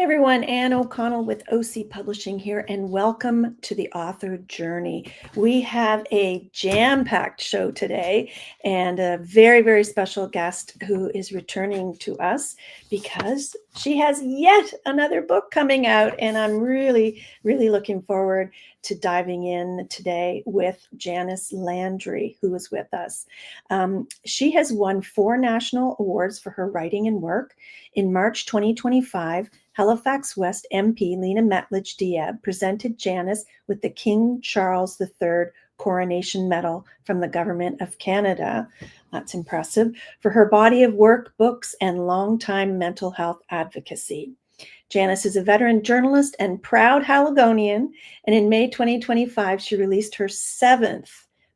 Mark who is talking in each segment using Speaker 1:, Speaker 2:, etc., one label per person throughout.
Speaker 1: Hi, everyone. Anne O'Connell with OC Publishing here, and welcome to the Author Journey. We have a jam-packed show today and a very, very special guest who is returning to us because she has yet another book coming out, and I'm really, really looking forward to diving in today with Janice Landry, who is with us. She has won 4 national awards for her writing and work. In March 2025, Halifax West MP Lena Metledge-Diab presented Janice with the King Charles III Coronation Medal from the Government of Canada. That's impressive, for her body of work, books, and longtime mental health advocacy. Janice is a veteran journalist and proud Haligonian, and in May 2025, she released her 7th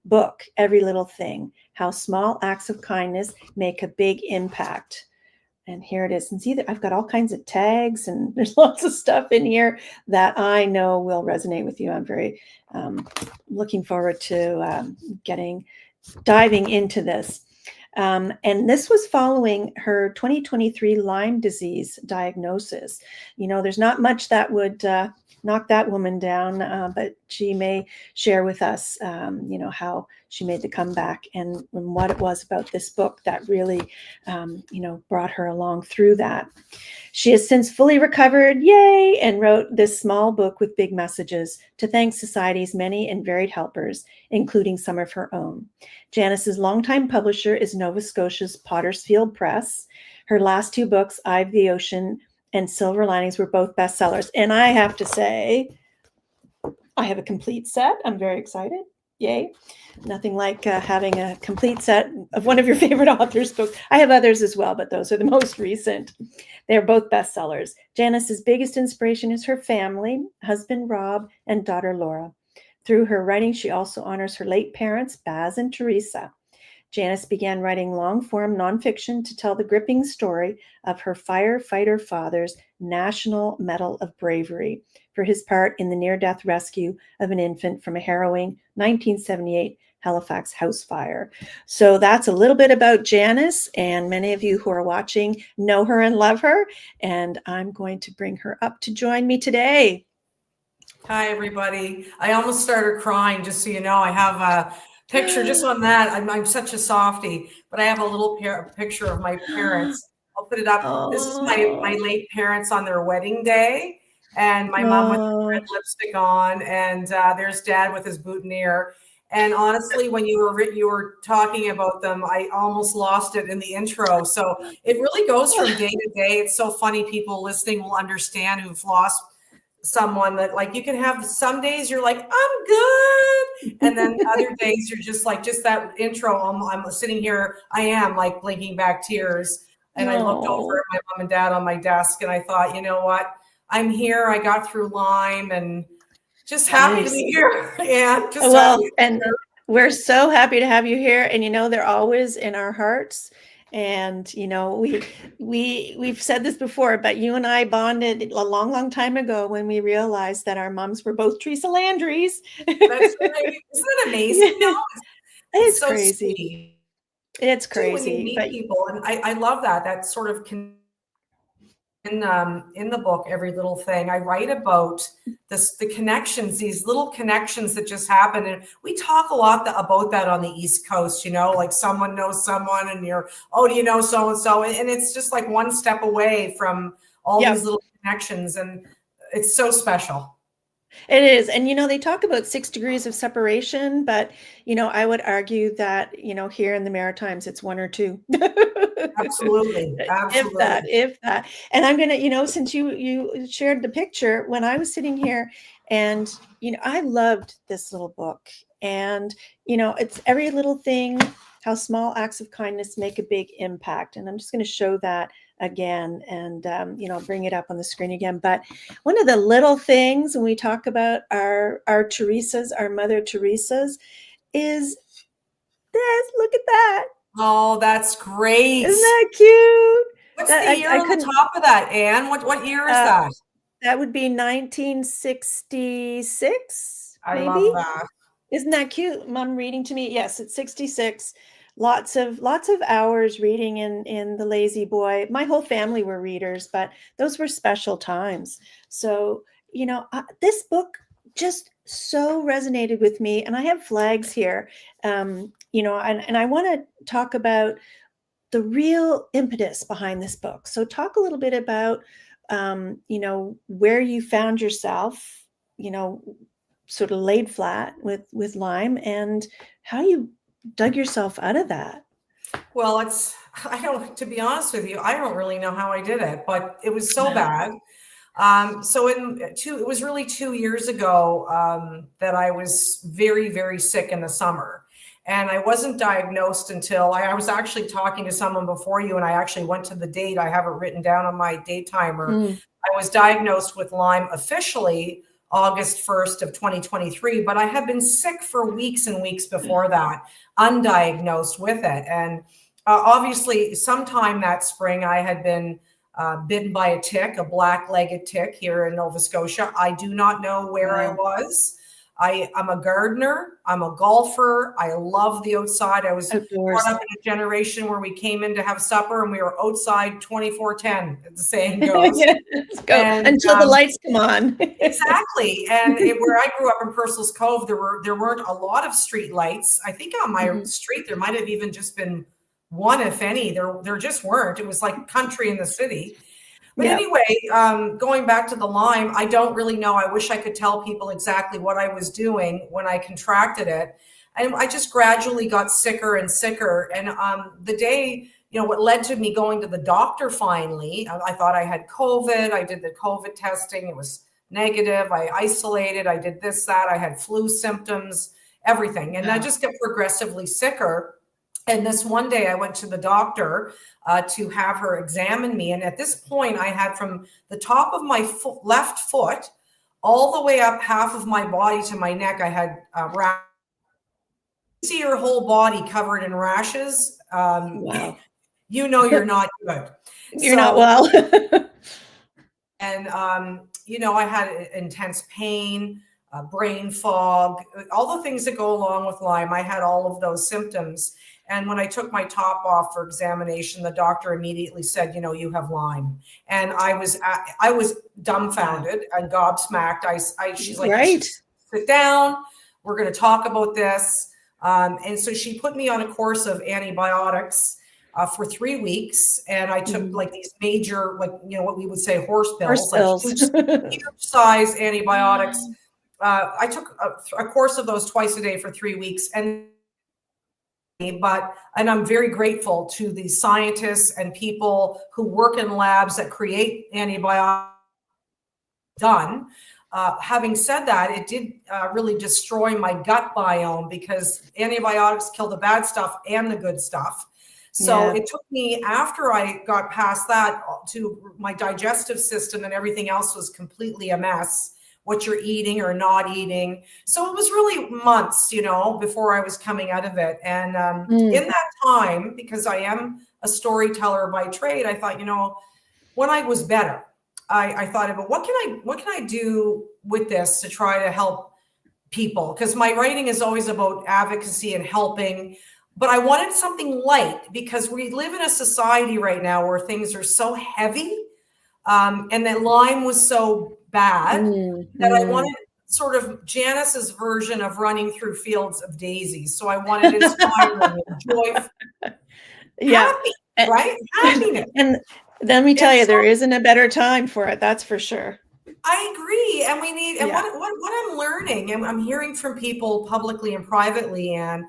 Speaker 1: book, Every Little Thing: How Small Acts of Kindness Make a Big Impact. And here it is. And see that I've got all kinds of tags and there's lots of stuff in here that I know will resonate with you. I'm very looking forward to diving into this. And this was following her 2023 Lyme disease diagnosis. You know, there's not much that would knock that woman down, but she may share with us, how she made the comeback and what it was about this book that really, brought her along through that. She has since fully recovered, yay, and wrote this small book with big messages to thank society's many and varied helpers, including some of her own. Janice's longtime publisher is Nova Scotia's Pottersfield Press. Her last 2 books, Eye of the Ocean and Silver Linings, were both bestsellers. And I have to say, I have a complete set. I'm very excited. Yay. Nothing like having a complete set of one of your favorite authors' books. I have others as well, but those are the most recent. They're both bestsellers. Janice's biggest inspiration is her family, husband Rob and daughter Laura. Through her writing, she also honors her late parents, Baz and Teresa. Janice began writing long-form nonfiction to tell the gripping story of her firefighter father's National Medal of Bravery for his part in the near-death rescue of an infant from a harrowing 1978 Halifax house fire. So that's a little bit about Janice, and many of you who are watching know her and love her, and I'm going to bring her up to join me today.
Speaker 2: Hi, everybody. I almost started crying, just so you know. I have a picture just on that. I'm such a softie, but I have a little picture of my parents. I'll put it up.
Speaker 1: Oh.
Speaker 2: This is my late parents on their wedding day, and my mom with the red lipstick on, and there's Dad with his boutonniere. And honestly, when you were talking about them, I almost lost it in the intro. So it really goes from day to day. It's so funny. People listening will understand who've lost someone, that like you can have some days you're like, I'm good. And then other days you're just like, just that intro, I'm sitting here, I am like blinking back tears. And I looked over at my mom and dad on my desk and I thought, you know what? I'm here. I got through Lyme and just happy to be here. Yeah.
Speaker 1: And we're so happy to have you here. And, they're always in our hearts. And, we've said this before, but you and I bonded a long, long time ago when we realized that our moms were both Teresa Landrys.
Speaker 2: That's right. Isn't it amazing? No,
Speaker 1: it's
Speaker 2: so
Speaker 1: crazy.
Speaker 2: Sweet.
Speaker 1: It's crazy.
Speaker 2: When you meet people, and I love that sort of in the book, Every Little Thing, I write about the connections, these little connections that just happen. And we talk a lot about that on the East Coast, like someone knows someone and you're, oh, do you know so-and-so? And it's just like one step away from all these little connections. And it's so special.
Speaker 1: It is. And, they talk about 6 degrees of separation, but, I would argue that, here in the Maritimes, it's 1 or 2.
Speaker 2: Absolutely.
Speaker 1: If that. And I'm going to, since you shared the picture, when I was sitting here and, I loved this little book and, it's Every Little Thing, How Small Acts of Kindness Make a Big Impact. And I'm just going to show that again and, bring it up on the screen again. But one of the little things when we talk about our Teresas, our Mother Teresas, is this. Look at that.
Speaker 2: Oh, that's great.
Speaker 1: Isn't that cute?
Speaker 2: What's the year on the top of that, Anne? What year is that?
Speaker 1: That would be 1966,
Speaker 2: I
Speaker 1: maybe.
Speaker 2: love that.
Speaker 1: Isn't that cute? Mom reading to me. Yes, it's 66. lots of hours reading in the Lazy Boy. My whole family were readers, but those were special times. So, this book just so resonated with me, and I have flags here. And I want to talk about the real impetus behind this book. So talk a little bit about where you found yourself, sort of laid flat with Lyme, and how you dug yourself out of that.
Speaker 2: Well, to be honest with you, I don't really know how I did it, but it was so bad. It was really 2 years ago that I was very, very sick in the summer. And I wasn't diagnosed until I was actually talking to someone before you, and I actually went to the date. I have it written down on my date timer. I was diagnosed with Lyme officially August 1st of 2023, but I had been sick for weeks and weeks before that, undiagnosed with it. And obviously, sometime that spring, I had been bitten by a tick, a black-legged tick here in Nova Scotia. I do not know where I was. I'm a gardener. I'm a golfer. I love the outside. I was brought up in a generation where we came in to have supper and we were outside 24/10, as the saying goes.
Speaker 1: Yes, go until the lights come on.
Speaker 2: Exactly. And where I grew up in Purcell's Cove, there weren't a lot of street lights. I think on my street there might have even just been one, if any. There just weren't. It was like country in the city. But anyway, going back to the Lyme, I don't really know. I wish I could tell people exactly what I was doing when I contracted it. And I just gradually got sicker and sicker. And the day, what led to me going to the doctor finally, I thought I had COVID. I did the COVID testing. It was negative. I isolated. I did this, that. I had flu symptoms, everything. And I just got progressively sicker. And this one day I went to the doctor to have her examine me. And at this point, I had from the top of my left foot all the way up half of my body to my neck, I had rashes. See your whole body covered in rashes.
Speaker 1: Wow.
Speaker 2: You're not good.
Speaker 1: You're not well.
Speaker 2: And, I had intense pain, brain fog, all the things that go along with Lyme. I had all of those symptoms. And when I took my top off for examination, the doctor immediately said, you have Lyme. And I was dumbfounded and gobsmacked. She's like,
Speaker 1: right.
Speaker 2: Sit down. We're going to talk about this. And so she put me on a course of antibiotics for 3 weeks. And I took like these major, what we would say horse pills, huge size antibiotics. I took a course of those twice a day for 3 weeks. And I'm very grateful to the scientists and people who work in labs that create antibiotics done. Having said that, it did really destroy my gut biome because antibiotics kill the bad stuff and the good stuff. So it took me, after I got past that, to my digestive system, and everything else was completely a mess. What you're eating or not eating. So it was really months, before I was coming out of it. And in that time, because I am a storyteller by trade, I thought, when I was better, I thought about what can I do with this to try to help people? Because my writing is always about advocacy and helping, but I wanted something light because we live in a society right now where things are so heavy, and that Lyme was so bad that I wanted sort of Janice's version of running through fields of daisies. So I wanted inspiring and joyful, happy, right? Happiness.
Speaker 1: And let me tell you, there isn't a better time for it. That's for sure.
Speaker 2: I agree. And we need, and what I'm learning, and I'm hearing from people publicly and privately, Anne,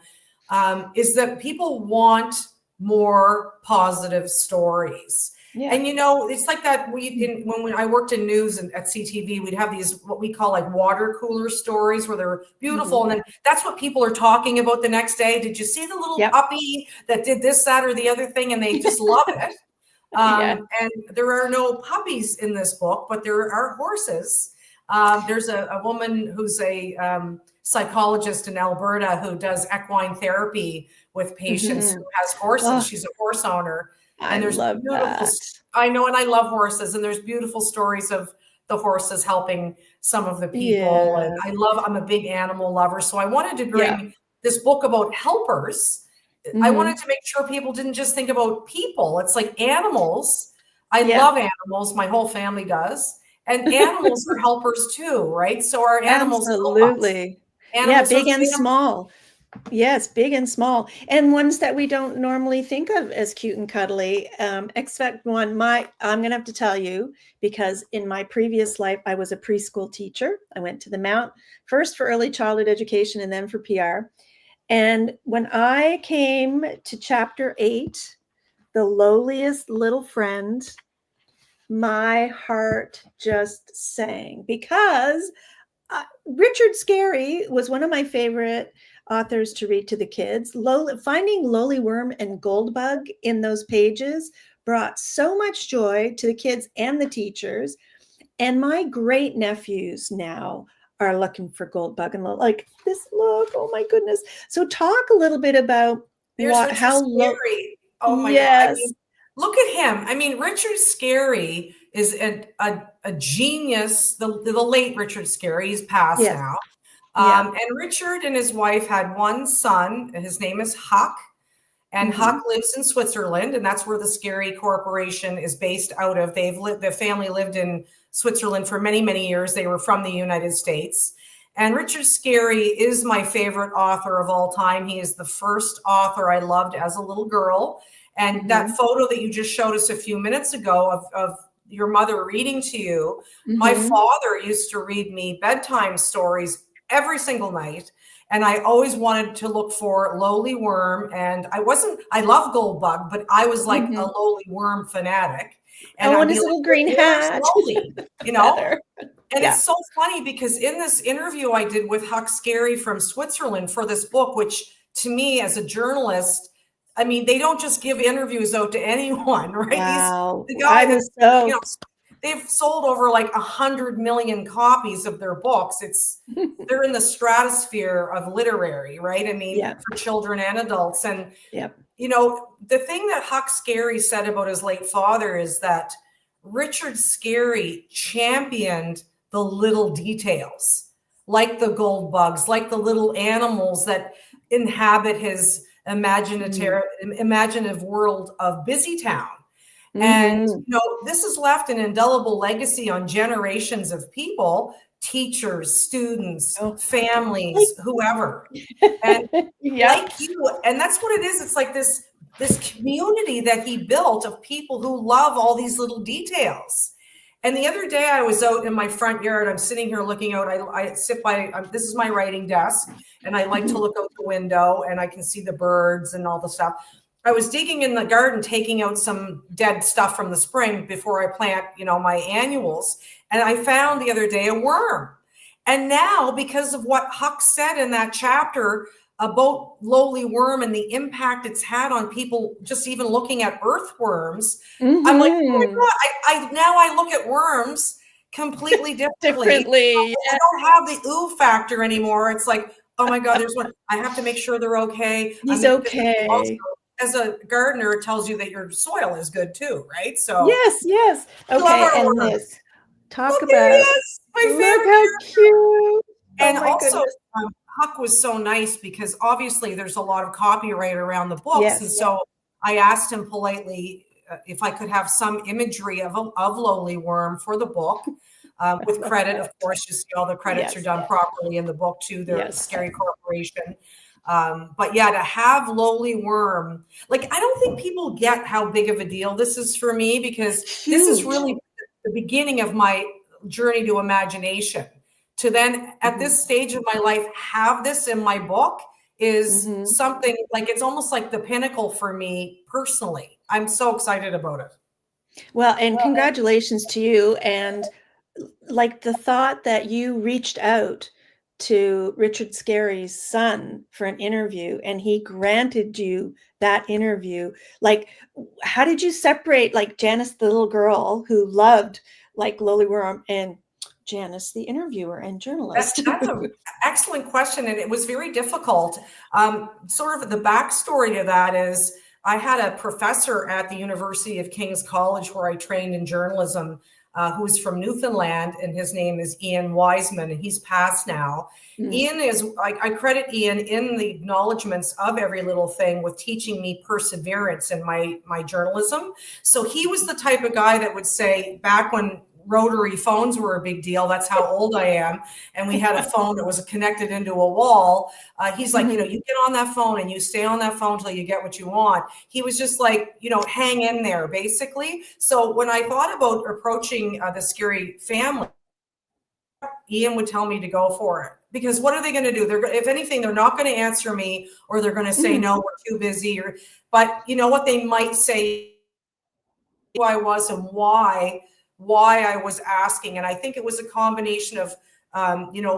Speaker 2: is that people want more positive stories. Yeah. And it's like that. When I worked in news and at CTV, we'd have these what we call like water cooler stories where they're beautiful, and then that's what people are talking about the next day. Did you see the little puppy that did this, that, or the other thing? And they just love it. And there are no puppies in this book, but there are horses. There's a woman who's a psychologist in Alberta who does equine therapy with patients who has horses. Oh. She's a horse owner. And there's
Speaker 1: love that.
Speaker 2: I know, and I love horses, and there's beautiful stories of the horses helping some of the people. And I'm a big animal lover. So I wanted to bring this book about helpers I wanted to make sure people didn't just think about people. It's like animals. I
Speaker 1: Yeah.
Speaker 2: love animals. My whole family does. And animals are helpers too, right? So our animals help us.
Speaker 1: Absolutely. Yeah,
Speaker 2: Animals are
Speaker 1: big and
Speaker 2: family.
Speaker 1: small. Yes, big and small, and ones that we don't normally think of as cute and cuddly. Except one, I'm going to have to tell you, because in my previous life, I was a preschool teacher. I went to the Mount first for early childhood education and then for PR. And when I came to chapter 8, the lowliest little friend, my heart just sang, because Richard Scarry was one of my favorite authors to read to the kids. Finding Lowly Worm and Goldbug in those pages brought so much joy to the kids and the teachers. And my great nephews now are looking for Goldbug and like this. Look, oh my goodness! So talk a little bit about
Speaker 2: There's Richard
Speaker 1: how low.
Speaker 2: Scarry. Oh my God. I
Speaker 1: Yes.
Speaker 2: mean, look at him. I mean, Richard Scarry is a genius. The late Richard Scarry, he's passed
Speaker 1: Yes.
Speaker 2: now.
Speaker 1: Yeah.
Speaker 2: And Richard and his wife had one son. His name is Huck. And Huck lives in Switzerland, and that's where the Scarry Corporation is based out of. The family lived in Switzerland for many, many years. They were from the United States. And Richard Scarry is my favorite author of all time. He is the first author I loved as a little girl. And that photo that you just showed us a few minutes ago of your mother reading to you, my father used to read me bedtime stories every single night. And I always wanted to look for Lowly Worm. And I love Goldbug, but I was like a Lowly Worm fanatic. And
Speaker 1: Oh,
Speaker 2: I'd
Speaker 1: and
Speaker 2: be
Speaker 1: his
Speaker 2: like,
Speaker 1: little green
Speaker 2: where's
Speaker 1: hat.
Speaker 2: Lowly? You know? And
Speaker 1: Yeah.
Speaker 2: it's so funny because in this interview I did with Huck Scarry from Switzerland for this book, which to me as a journalist, I mean, they don't just give interviews out to anyone, right?
Speaker 1: Wow.
Speaker 2: The guy that,
Speaker 1: so
Speaker 2: you know, they've sold over like 100 million copies of their books. They're in the stratosphere of literary, right? I mean, for children and adults. And, you know, the thing that Huck Scarry said about his late father is that Richard Scarry championed the little details, like the gold bugs, like the little animals that inhabit his imaginative world of Busytown. And, you know, this has left an indelible legacy on generations of people, teachers, students, families, whoever. And like you, and that's what it is. It's like this community that he built of people who love all these little details. And the other day I was out in my front yard. I'm sitting here looking out. I sit by, this is my writing desk, and I like to look out the window and I can see the birds and all the stuff. I was digging in the garden, taking out some dead stuff from the spring before I plant, you know, my annuals. And I found the other day a worm. And now, because of what Huck said in that chapter about Lowly Worm and the impact it's had on people, just even looking at earthworms, I'm like, oh my God, now I look at worms completely differently. I don't have the ooh factor anymore. It's like, oh my God, there's one. I have to make sure they're okay.
Speaker 1: He's okay.
Speaker 2: Also, as a gardener, it tells you that your soil is good too, right? So
Speaker 1: yes. Okay, and
Speaker 2: worms.
Speaker 1: this. Talk
Speaker 2: Look,
Speaker 1: about
Speaker 2: my
Speaker 1: look
Speaker 2: favorite
Speaker 1: how cute.
Speaker 2: And also, Huck was so nice because obviously there's a lot of copyright around the books. And so I asked him politely if I could have some imagery of Lowly Worm for the book, with credit. Of course, you see all the credits are done properly in the book to the Scarry Corporation. But yeah, to have Lowly Worm, like, I don't think people get how big of a deal this is for me, because this is really the beginning of my journey to imagination. To then at this stage of my life have this in my book is something like, it's almost like the pinnacle for me personally. I'm so excited about it.
Speaker 1: Well, and congratulations to you. And like the thought that you reached out to Richard Scarry's son for an interview and he granted you that interview. Like, how did you separate, like, Janice, the little girl who loved like Lowly Worm, and Janice, the interviewer and journalist?
Speaker 2: That's an excellent question. And it was very difficult. Sort of the backstory to that is I had a professor at the University of King's College where I trained in journalism who's from Newfoundland, and his name is Ian Wiseman, and he's passed now. Ian is, I credit Ian in the acknowledgements of Every Little Thing with teaching me perseverance in my journalism. So he was the type of guy that would say, back when rotary phones were a big deal, that's how old I am, and we had a phone that was connected into a wall, he's like, you get on that phone and you stay on that phone till you get what you want. He was just like, hang in there, basically. So when I thought about approaching the Scary family, Ian would tell me to go for it, because what are they going to do? If anything, they're not going to answer me, or they're going to say, no, we're too busy. But you know what they might say, who I was and why I was asking. And I think it was a combination of,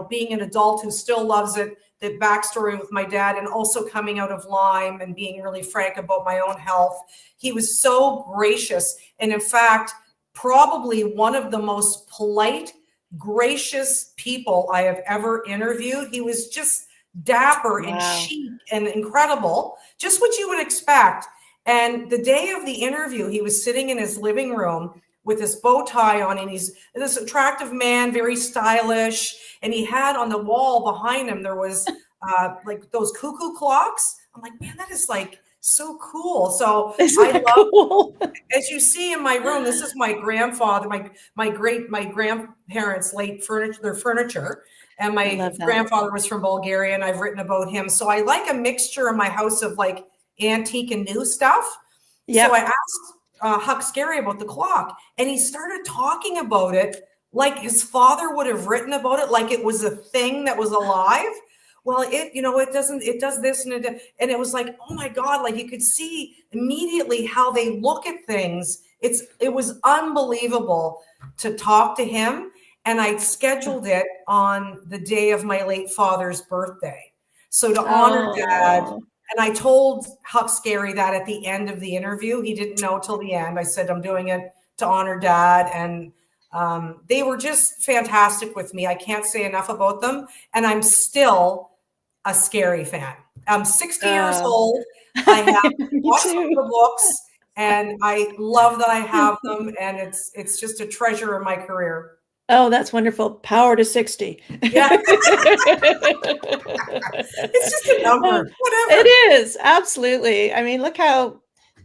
Speaker 2: being an adult who still loves it, the backstory with my dad, and also coming out of Lyme and being really frank about my own health. He was so gracious. And in fact, probably one of the most polite, gracious people I have ever interviewed. He was just dapper and chic and incredible, just what you would expect. And the day of the interview, he was sitting in his living room with his bow tie on, and he's this attractive man, very stylish. And he had on the wall behind him, there was like those cuckoo clocks. I'm like, man, that is like so cool. So I love, cool? As you see in my room, this is my grandfather, my grandparents' late furniture. And my grandfather was from Bulgaria, and I've written about him. So I like a mixture in my house of like antique and new stuff. Yep. So I asked Huck Scary about the clock, and he started talking about it like his father would have written about it, like it was a thing that was alive. Well, it does this, and it was like, oh my God, like you could see immediately how they look at things. It was unbelievable to talk to him. And I scheduled it on the day of my late father's birthday. So to honor Dad. And I told Huck Scary that at the end of the interview. He didn't know till the end. I said, I'm doing it to honor Dad. And they were just fantastic with me. I can't say enough about them. And I'm still a Scary fan. I'm 60 years old. I have lots of the books, and I love that I have them. And it's just a treasure in my career.
Speaker 1: Oh, that's wonderful. Power to 60.
Speaker 2: Yeah. It's just a number. Whatever.
Speaker 1: It is. Absolutely. I mean, look how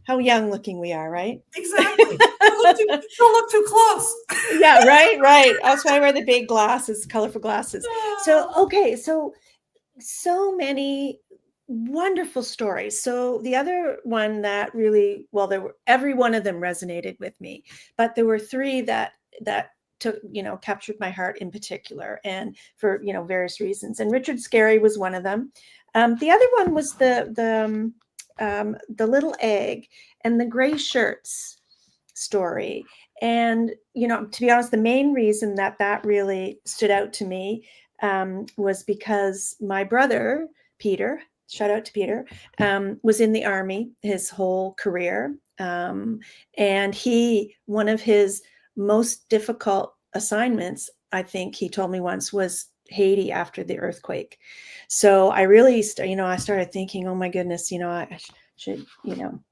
Speaker 1: young looking we are, right?
Speaker 2: Exactly. Don't look too close.
Speaker 1: Yeah, right. That's why I wear the big glasses, colorful glasses. So, okay. So many wonderful stories. So the other one that really, every one of them resonated with me, but there were three that captured my heart in particular, and for various reasons. And Richard Scary was one of them. The other one was the little egg and the gray shirts story. And to be honest, the main reason that really stood out to me was because my brother Peter, shout out to Peter, was in the Army his whole career, and one of his most difficult assignments, I think he told me once, was Haiti after the earthquake. So I really, I started thinking, oh my goodness, I should,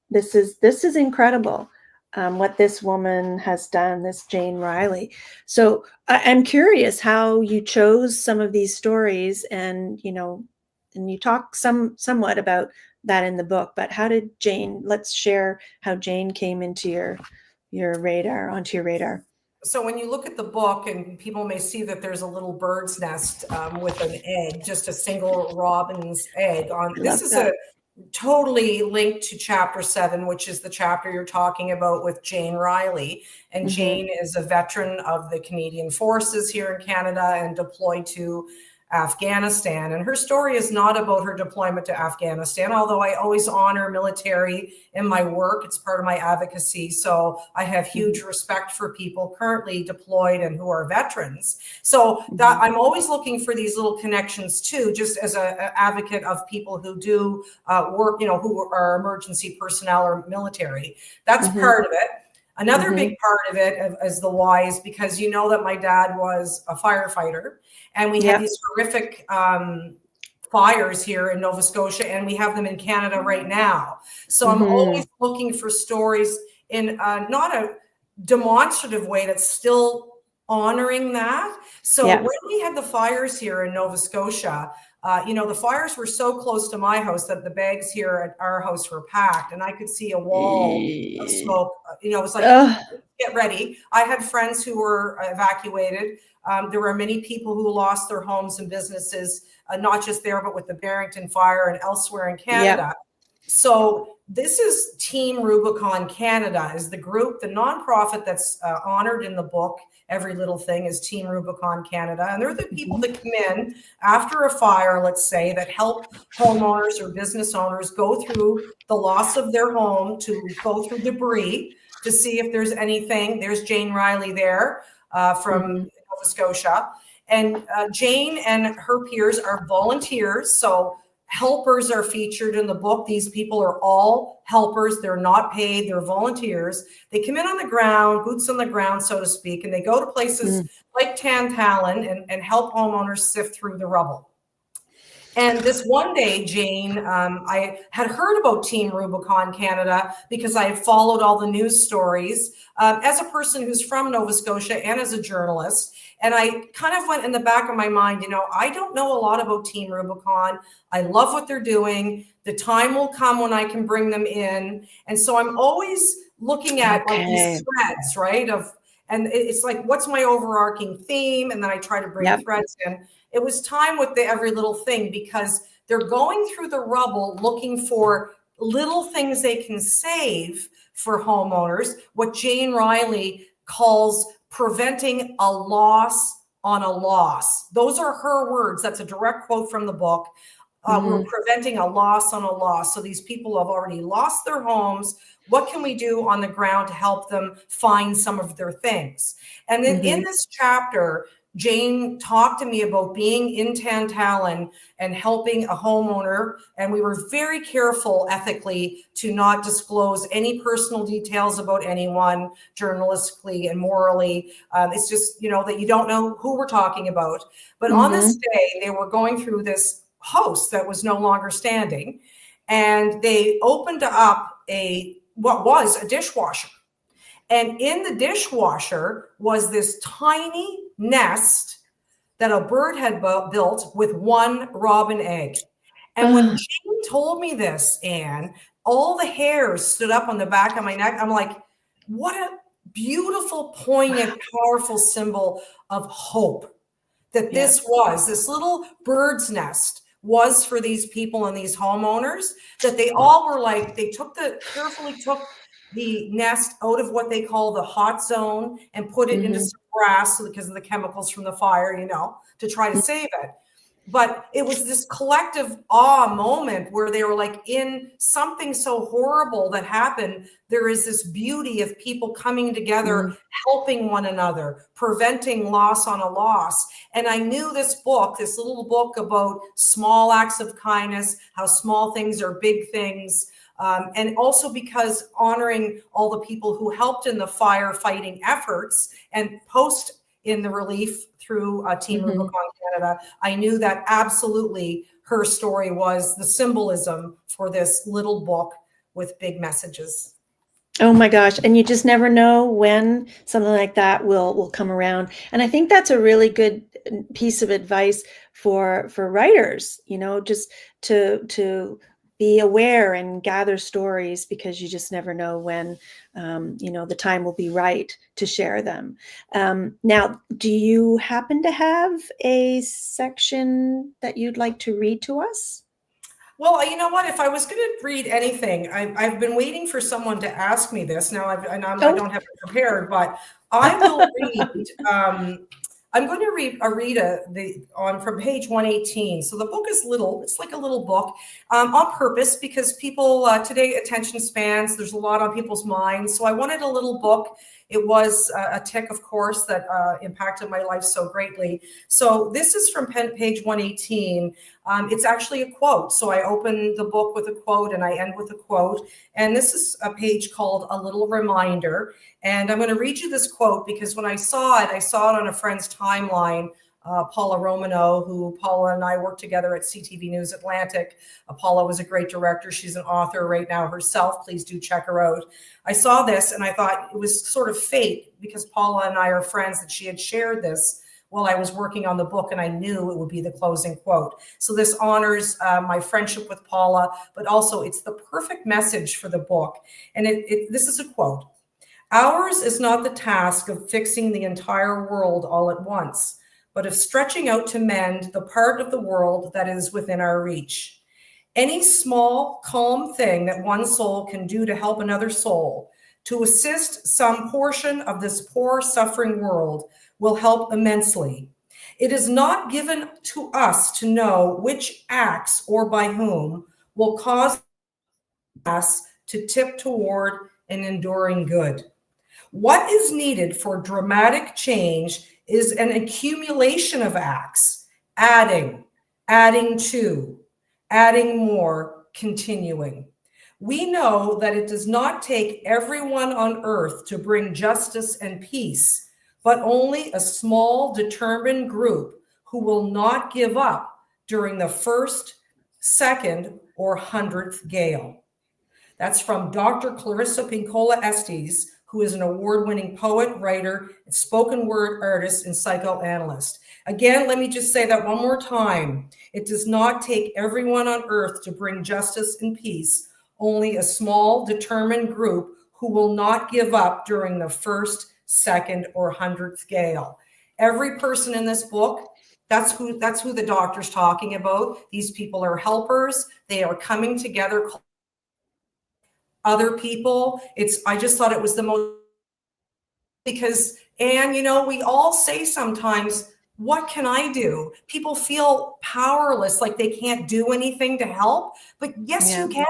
Speaker 1: this is incredible, what this woman has done, this Jane Riley. So I'm curious how you chose some of these stories, and you talk somewhat about that in the book. But how did let's share how Jane came into your radar.
Speaker 2: So when you look at the book, and people may see that there's a little bird's nest with an egg, just a single robin's egg on. This is a totally linked to chapter 7, which is the chapter you're talking about with Jane Riley. And Jane is a veteran of the Canadian Forces here in Canada and deployed to Afghanistan. And her story is not about her deployment to Afghanistan, although I always honor military in my work. It's part of my advocacy. So I have huge respect for people currently deployed and who are veterans. So that I'm always looking for these little connections too, just as an advocate of people who do work, who are emergency personnel or military. That's part of it. Another big part of it is the why is because that my dad was a firefighter, and we had these horrific fires here in Nova Scotia, and we have them in Canada right now. So I'm always looking for stories in not demonstrative way that's still honoring that. So
Speaker 1: Yeah.
Speaker 2: when we had the fires here in Nova Scotia, the fires were so close to my house that the bags here at our house were packed, and I could see a wall of smoke. It was like,
Speaker 1: Ugh.
Speaker 2: get ready. I had friends who were evacuated. There were many people who lost their homes and businesses, not just there, but with the Barrington fire and elsewhere in Canada.
Speaker 1: Yeah.
Speaker 2: So this is Team Rubicon Canada, is the group, the nonprofit that's honored in the book. Every Little Thing is Team Rubicon Canada. And they're the people that come in after a fire, let's say, that help homeowners or business owners go through the loss of their home, to go through debris, to see if there's anything. There's Jane Riley there from Nova Scotia. And Jane and her peers are volunteers. So helpers are featured in the book. These people are all helpers. They're not paid. They're volunteers. They come in on the ground, boots on the ground, so to speak, and they go to places like Tantallon and help homeowners sift through the rubble. And this one day, Jane, I had heard about Team Rubicon Canada because I had followed all the news stories as a person who's from Nova Scotia and as a journalist. And I kind of went in the back of my mind, I don't know a lot about Team Rubicon. I love what they're doing. The time will come when I can bring them in. And so I'm always looking at like these threads, right? And it's like, what's my overarching theme? And then I try to bring threads in. It was time with the Every Little Thing, because they're going through the rubble looking for little things they can save for homeowners, what Jane Riley calls preventing a loss on a loss. Those are her words. That's a direct quote from the book. We're preventing a loss on a loss. So these people have already lost their homes. What can we do on the ground to help them find some of their things? And then in this chapter, Jane talked to me about being in Tantallon and helping a homeowner. And we were very careful ethically to not disclose any personal details about anyone, journalistically and morally. It's just, that you don't know who we're talking about. But on this day, they were going through this house that was no longer standing. And they opened up what was a dishwasher. And in the dishwasher was this tiny nest that a bird had built with one robin egg. And when Jane told me this, Anne, all the hairs stood up on the back of my neck. I'm like, what a beautiful, poignant, powerful symbol of hope that this little bird's nest was for these people and these homeowners, that they all were like, they carefully took the nest out of what they call the hot zone and put it into some grass because of the chemicals from the fire, to try to save it. But it was this collective awe moment where they were like, in something so horrible that happened, there is this beauty of people coming together, helping one another, preventing loss on a loss. And I knew this little book about small acts of kindness, how small things are big things. And also because honoring all the people who helped in the firefighting efforts and post in the relief through Team Rubicon Canada, I knew that absolutely her story was the symbolism for this little book with big messages.
Speaker 1: Oh my gosh. And you just never know when something like that will come around. And I think that's a really good piece of advice for writers, just to be aware and gather stories, because you just never know when, the time will be right to share them. Now, do you happen to have a section that you'd like to read to us?
Speaker 2: Well, you know what? If I was going to read anything, I've been waiting for someone to ask me this. Now, I don't have it prepared, but I will read. I'm going to read from page 118. So the book is little. It's like a little book on purpose, because people today, attention spans, there's a lot on people's minds. So I wanted a little book. It was a tick, of course, that impacted my life so greatly. So this is from page 118. It's actually a quote. So I open the book with a quote and I end with a quote. And this is a page called A Little Reminder. And I'm going to read you this quote because when I saw it on a friend's timeline Paula Romano, who Paula and I worked together at CTV News Atlantic. Paula was a great director. She's an author right now herself. Please do check her out. I saw this and I thought it was sort of fate, because Paula and I are friends, that she had shared this while I was working on the book, and I knew it would be the closing quote. So this honors my friendship with Paula, but also it's the perfect message for the book. And this is a quote: "Ours is not the task of fixing the entire world all at once, but of stretching out to mend the part of the world that is within our reach. Any small, calm thing that one soul can do to help another soul, to assist some portion of this poor, suffering world, will help immensely. It is not given to us to know which acts or by whom will cause us to tip toward an enduring good. What is needed for dramatic change is an accumulation of acts, adding to, adding more, continuing. We know that it does not take everyone on earth to bring justice and peace, but only a small, determined group who will not give up during the first, second, or 100th gale." That's from Dr. Clarissa Pinkola Estes, who is an award-winning poet, writer, spoken word artist, and psychoanalyst. Again, let me just say that one more time. It does not take everyone on earth to bring justice and peace, only a small, determined group who will not give up during the first, second, or 100th gale. Every person in this book, that's who the doctor's talking about. These people are helpers. They are coming together, other people. I just thought it was the most, because, and we all say sometimes, what can I do? People feel powerless, like they can't do anything to help, but yes, you can.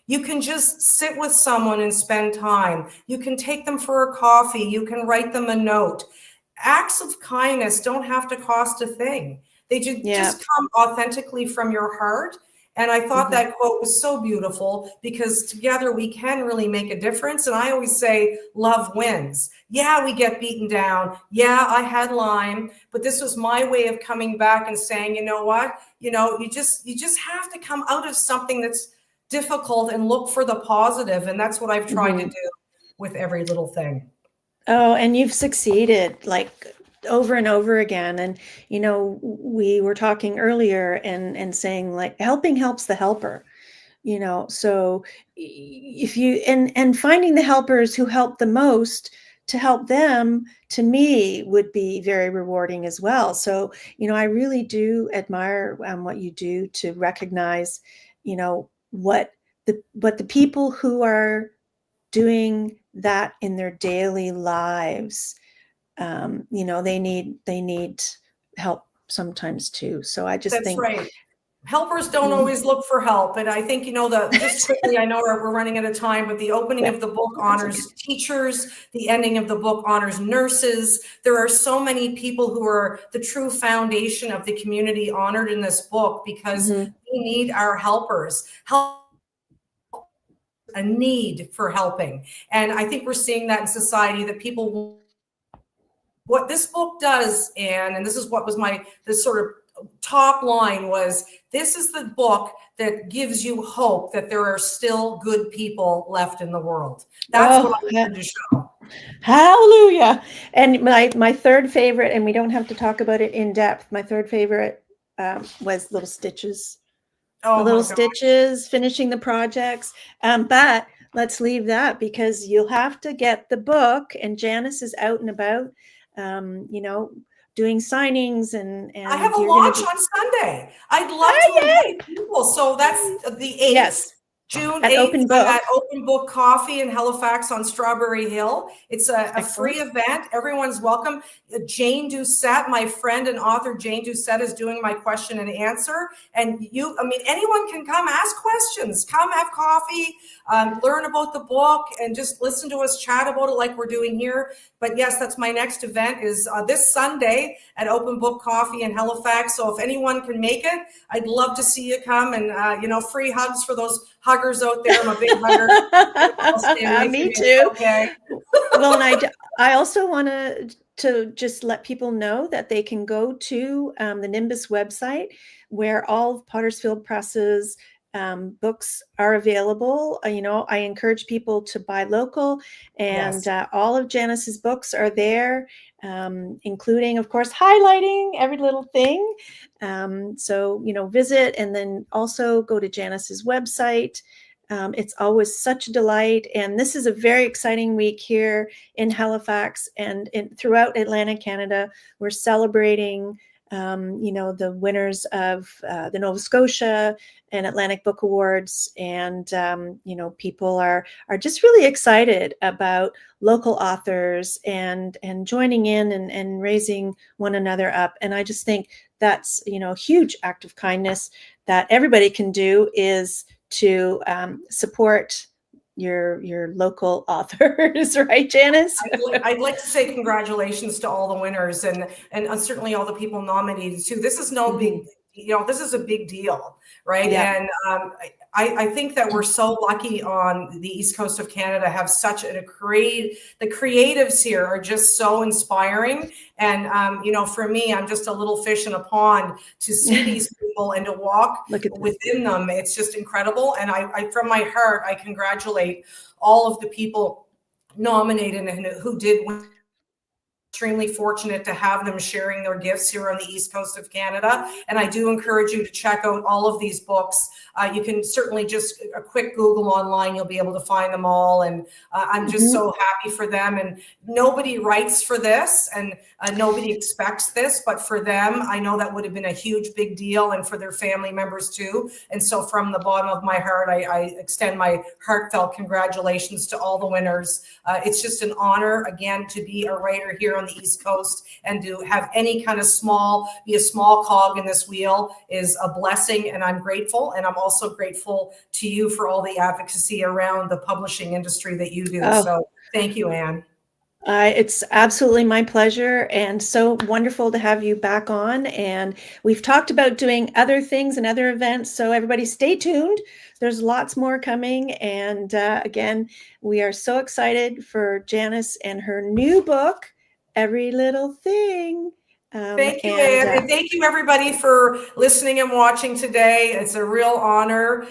Speaker 2: You can just sit with someone and spend time. You can take them for a coffee. You can write them a note. Acts of kindness don't have to cost a thing. They just come authentically from your heart. And I thought that quote was so beautiful, because together we can really make a difference. And I always say, love wins. Yeah, we get beaten down. Yeah, I had Lyme, but this was my way of coming back and saying, you know what? You just have to come out of something that's difficult and look for the positive. And that's what I've tried to do with every little thing.
Speaker 1: Oh, and you've succeeded, like, over and over again. And we were talking earlier and saying, like, helping helps the helper. So if you and finding the helpers who help the most, to help them, to me, would be very rewarding as well. So I really do admire what you do to recognize what the people who are doing that in their daily lives, they need help sometimes too. So I just think
Speaker 2: that's right. Helpers don't always look for help. And I think, just quickly, I know we're running out of time, but the opening of the book honors teachers. The ending of the book honors nurses. There are so many people who are the true foundation of the community honored in this book, because we need our helpers. A need for helping. And I think we're seeing that in society, that people, what this book does, and this is what was this sort of top line was, this is the book that gives you hope that there are still good people left in the world. That's what I wanted to show.
Speaker 1: Hallelujah. And my third favorite, and we don't have to talk about it in depth, my third favorite was Little Stitches. The Little Stitches, finishing the projects. But let's leave that, because you'll have to get the book, and Janice is out and about, doing signings, and
Speaker 2: I have a launch on Sunday. I'd love to invite people. So that's the 8th.
Speaker 1: Yes.
Speaker 2: June 8th, I'm at Open Book Coffee in Halifax on Strawberry Hill. It's a free event. Everyone's welcome. Jane Doucette, my friend and author Jane Doucette, is doing my question and answer. And anyone can come ask questions, come have coffee, learn about the book, and just listen to us chat about it like we're doing here. But yes, that's my next event, is this Sunday at Open Book Coffee in Halifax. So if anyone can make it, I'd love to see you come, and free hugs for those huggers out there. I'm a big hugger. I'll stay away from
Speaker 1: Me
Speaker 2: you.
Speaker 1: too.
Speaker 2: Okay.
Speaker 1: Well, and I also want to just let people know that they can go to the Nimbus website where all of Pottersfield Press's books are available. I encourage people to buy local, and
Speaker 2: Yes.
Speaker 1: all of Janice's books are there, including, of course, highlighting every little thing. So, visit, and then also go to Janice's website. It's always such a delight. And this is a very exciting week here in Halifax and throughout Atlantic Canada. We're celebrating, the winners of the Nova Scotia and Atlantic Book Awards. And, people are just really excited about local authors and joining in and raising one another up. And I just think that's, a huge act of kindness that everybody can do, is to support your local authors, right, Janice?
Speaker 2: I'd like to say congratulations to all the winners and certainly all the people nominated too. This is no big, this is a big deal, right?
Speaker 1: Yeah.
Speaker 2: And I think that we're so lucky on the East Coast of Canada to have such the creatives here are just so inspiring. And, for me, I'm just a little fish in a pond to see these people and to walk within them. It's just incredible. And I from my heart, I congratulate all of the people nominated and who did win. Extremely fortunate to have them sharing their gifts here on the East Coast of Canada. And I do encourage you to check out all of these books. You can certainly just a quick Google online, you'll be able to find them all. And I'm just so happy for them. And nobody writes for this and nobody expects this, but for them, I know that would have been a huge, big deal, and for their family members too. And so from the bottom of my heart, I extend my heartfelt congratulations to all the winners. It's just an honor, again, to be a writer here on the East Coast, and to have any kind of be a small cog in this wheel is a blessing, and I'm grateful. And I'm also grateful to you for all the advocacy around the publishing industry that you do. So thank you, Anne.
Speaker 1: It's absolutely my pleasure, and so wonderful to have you back on. And we've talked about doing other things and other events, so everybody stay tuned. There's lots more coming. And again, we are so excited for Janice and her new book, Every Little Thing.
Speaker 2: Thank you, Anne. And thank you, everybody, for listening and watching today. It's a real honor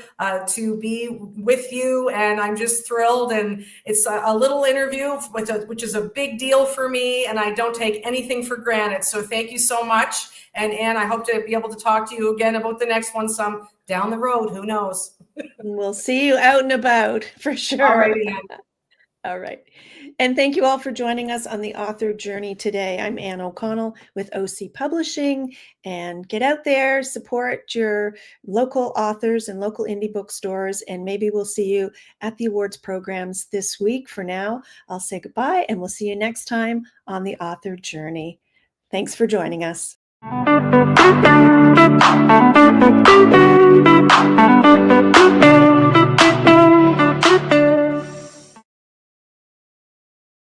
Speaker 2: to be with you, and I'm just thrilled. And it's a little interview, which is a big deal for me, and I don't take anything for granted. So thank you so much. And Anne, I hope to be able to talk to you again about the next one some down the road. Who knows?
Speaker 1: We'll see you out and about for sure.
Speaker 2: All right, Anne.
Speaker 1: All right. And thank you all for joining us on the author journey today. I'm Anne O'Connell with OC Publishing, and get out there, support your local authors and local indie bookstores, and maybe we'll see you at the awards programs this week. For now, I'll say goodbye, and we'll see you next time on the author journey. Thanks for joining us.